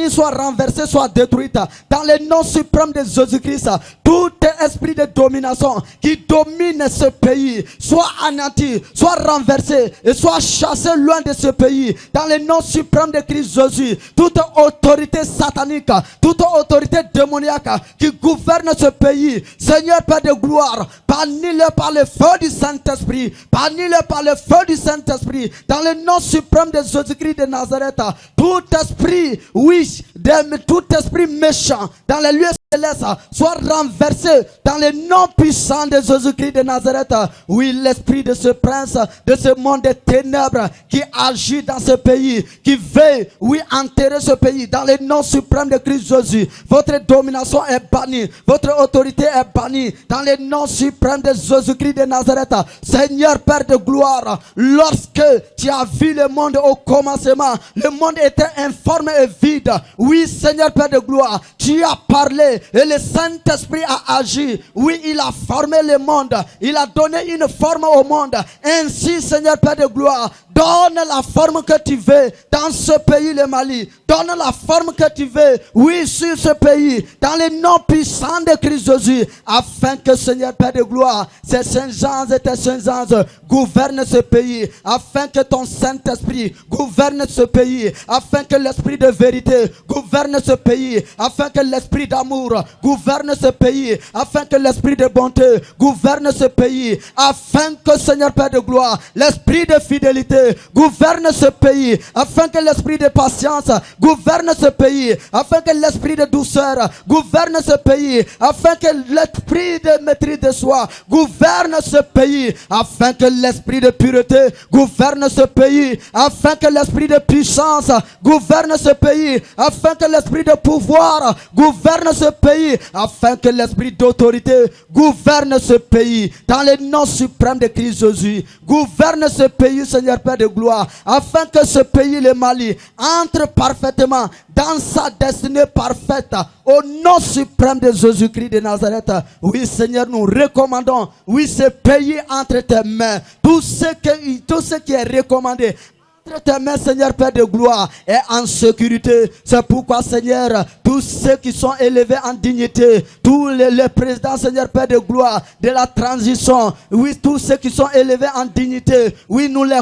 soit renversé, soit détruite dans le nom suprême de Jésus-Christ. Tout esprit de domination qui domine ce pays soit anéanti, soit renversé et soit chassé loin de ce pays dans le nom suprême de Christ Jésus. Toute autorité satanique, toute autorité démoniaque qui gouverne ce pays, Seigneur Père de gloire, bannis-le par le feu du Saint-Esprit, bannis-le par le feu du Saint-Esprit dans le nom suprême de Jésus-Christ de Nazareth. Tout esprit, oui, tout esprit méchant dans les lieux célestes soit renversé dans le nom puissant de Jésus-Christ de Nazareth. Oui, l'esprit de ce prince, de ce monde des ténèbres qui agit dans ce pays, qui veut, oui, enterrer ce pays dans le nom suprême de Christ Jésus. Votre domination est bannie, votre autorité est bannie dans le nom suprême de Jésus-Christ de Nazareth. Seigneur Père de gloire, lorsque tu as vu le monde au commencement, le monde était informe et vide. Oui, Seigneur Père de gloire, tu as parlé et le Saint-Esprit a agi. Oui, il a formé le monde, il a donné une forme au monde. Ainsi, Seigneur Père de gloire, donne la forme que tu veux dans ce pays, le Mali. Donne la forme que tu veux, oui, sur ce pays, dans le nom puissant de Christ Jésus, afin que, Seigneur Père de gloire, ces saints anges et tes saints anges gouvernent ce pays, afin que ton Saint-Esprit gouverne ce pays, afin que l'esprit de vérité gouverne ce pays, afin que l'esprit d'amour gouverne ce pays, afin que l'esprit de bonté gouverne ce pays, afin que, Seigneur Père de gloire, l'esprit de fidélité gouverne ce pays, afin que l'esprit de patience gouverne ce pays, afin que l'esprit de douceur gouverne ce pays, afin que l'esprit de maîtrise de soi gouverne ce pays, afin que l'esprit de pureté gouverne ce pays, afin que l'esprit de puissance gouverne ce pays, afin que l'esprit de pouvoir gouverne ce pays, afin que l'esprit d'autorité gouverne ce pays, dans le nom suprême de Christ Jésus. Gouverne ce pays, Seigneur Père de gloire, afin que ce pays, le Mali, entre parfaitement dans sa destinée parfaite, au nom suprême de Jésus-Christ de Nazareth. Oui, Seigneur, nous recommandons, oui, ce pays entre tes mains, tout ce qui est recommandé entre tes mains, Seigneur Père de gloire, est en sécurité. C'est pourquoi, Seigneur, tous ceux qui sont élevés en dignité, tous les présidents, Seigneur Père de gloire, de la transition, oui, tous ceux qui sont élevés en dignité, oui, nous les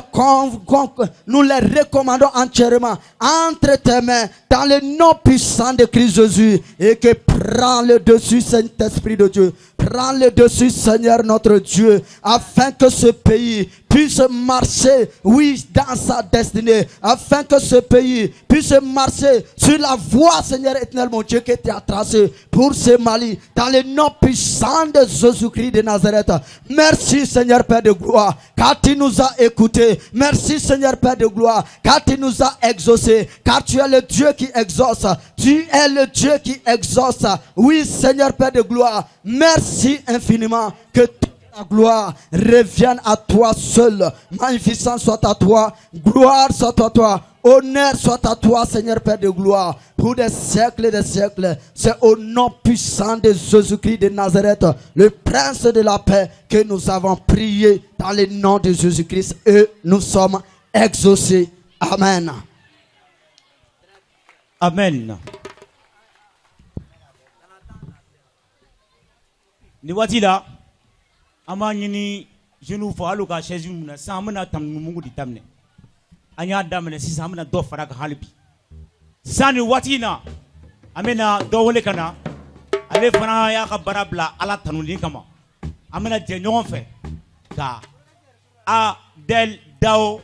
recommandons entièrement entre tes mains, dans le nom puissant de Christ Jésus, et que prends le dessus, Saint-Esprit de Dieu. Prends le dessus, Seigneur notre Dieu, afin que ce pays puisse marcher, oui, dans sa destinée, afin que ce pays puisse marcher sur la voie, Seigneur éternel, mon Dieu, que tu as tracée pour ce Mali, dans le nom puissant de Jésus-Christ de Nazareth. Merci, Seigneur Père de gloire, car tu nous as écoutés. Merci, Seigneur Père de gloire, car tu nous as exaucés, car tu es le Dieu qui exauce. Tu es le Dieu qui exauce. Oui, Seigneur Père de gloire, merci infiniment, que toute la gloire revienne à toi seul. Magnificence soit à toi, gloire soit à toi, honneur soit à toi, Seigneur Père de gloire, pour des siècles et des siècles. C'est au nom puissant de Jésus-Christ de Nazareth, le Prince de la paix, que nous avons prié dans le nom de Jésus-Christ et nous sommes exaucés. Amen. Amen. Ni waati la an b'a ɲini jeunes fɔ hali u ka chaise minɛ sisan an bɛna tanumugu de daminɛ an y'a daminɛ sisan an bɛna dɔ fara kan hali bi sisan nin waati in na an bɛna dɔ wele ka na ale fana y'a ka baara bila Ala tanuli kama an bɛna jɛ ɲɔgɔn fɛ ka Adel Dao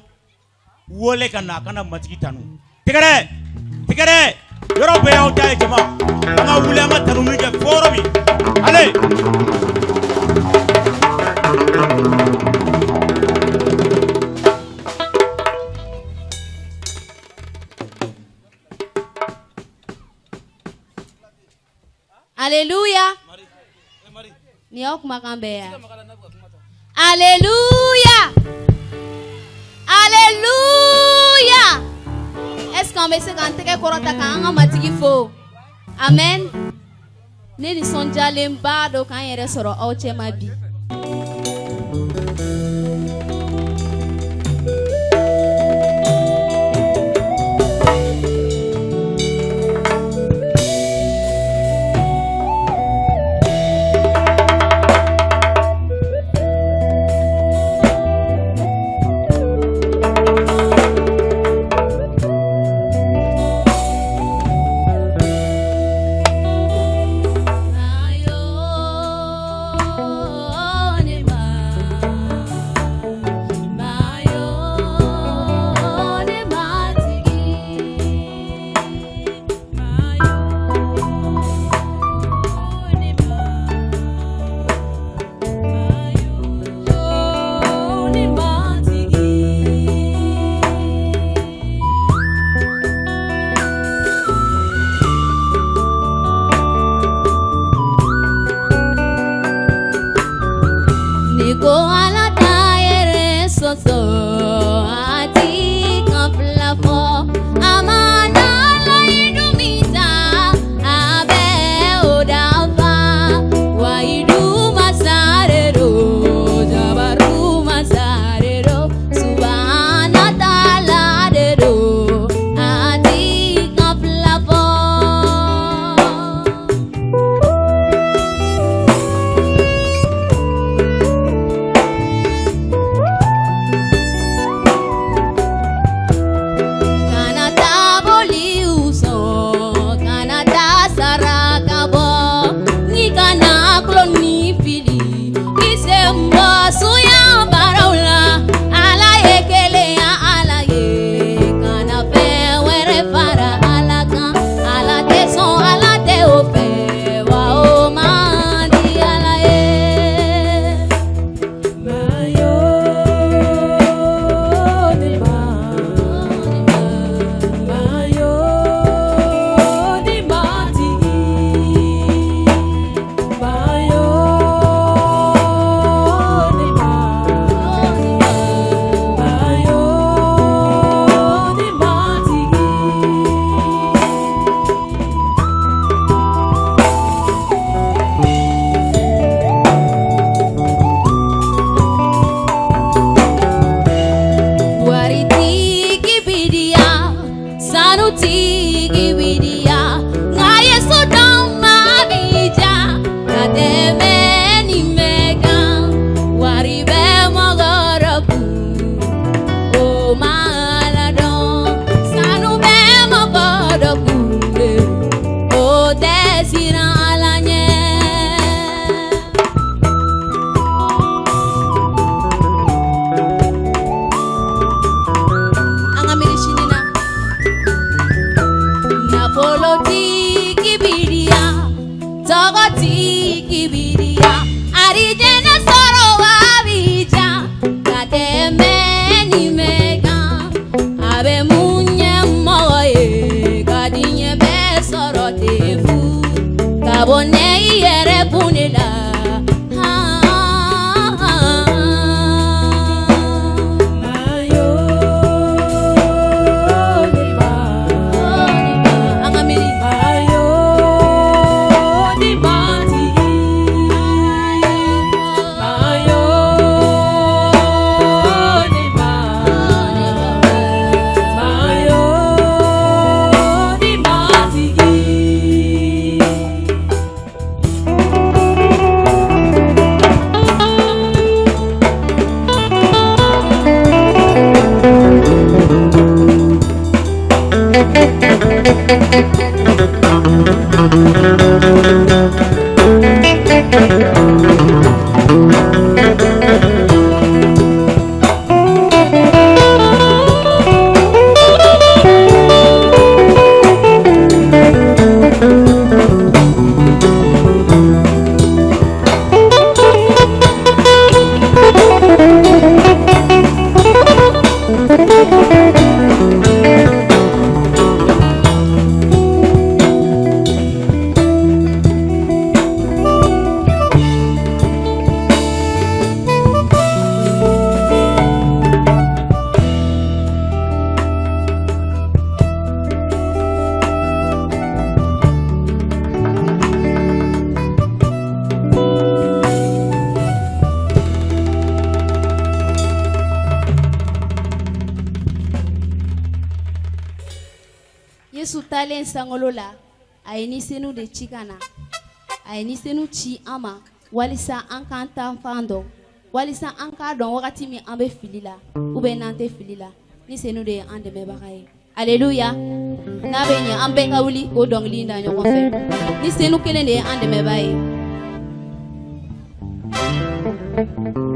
wele ka na a kana matigi tanu tigɛrɛ tigɛrɛ yɔrɔ bɛɛ y'aw ta ye jama an ka wuli an ka tanumuli kɛ fo yɔrɔ min allez. Alléluia. Ni au kumakambea. Alléluia. Alléluia. Est-ce qu'on va se canter que korota kanga matigi fo? Amen. Ne ni sonja lemba do kan yere soro au chema bi. Yesu talen sangolo la a ye ni senu de ci kana a ye ni senu ci an ma walisa an k'an tan fan dɔn walisa an k'a dɔn wagati min an bɛ fili la ou bien n'an tɛ fili la ni senu de ye an dɛmɛbaga ye Alléluia n'a bɛ ɲɛ an bɛɛ ka wuli k'o dɔnkili da ɲɔgɔn fɛ ni senu kelen de ye an dɛmɛbaga ye. I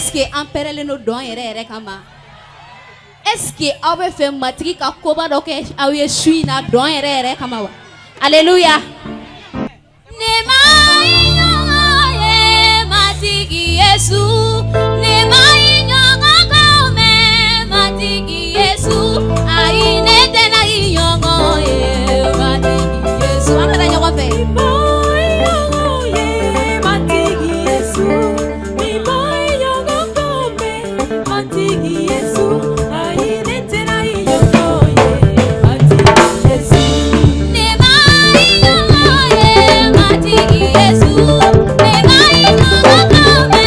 Est-ce que en péril nos dons et kama? Est-ce que awe fait matri ka koba doke awe shui na don et kama wa? Alléluia. Nemai nyonga ye matigi Yesu. Nemai nyonga kome matigi Yesu. Aine tena nyonga ye matigi Yesu. Amena nyonga fe. Nemai nyonga ye matigi Yesu. Nemai nyonga kome matigi Yesu. Aine tena nyonga ye matigi Yesu. Nemai nyonga ye matigi Yesu. Nemai nyonga kome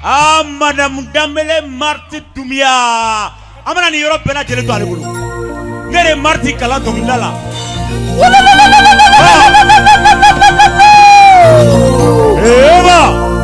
Ah, Madame Dambele Marti Dumia. Amana ni Europe na jele to ale bulu. Nere Marti kala dongila la.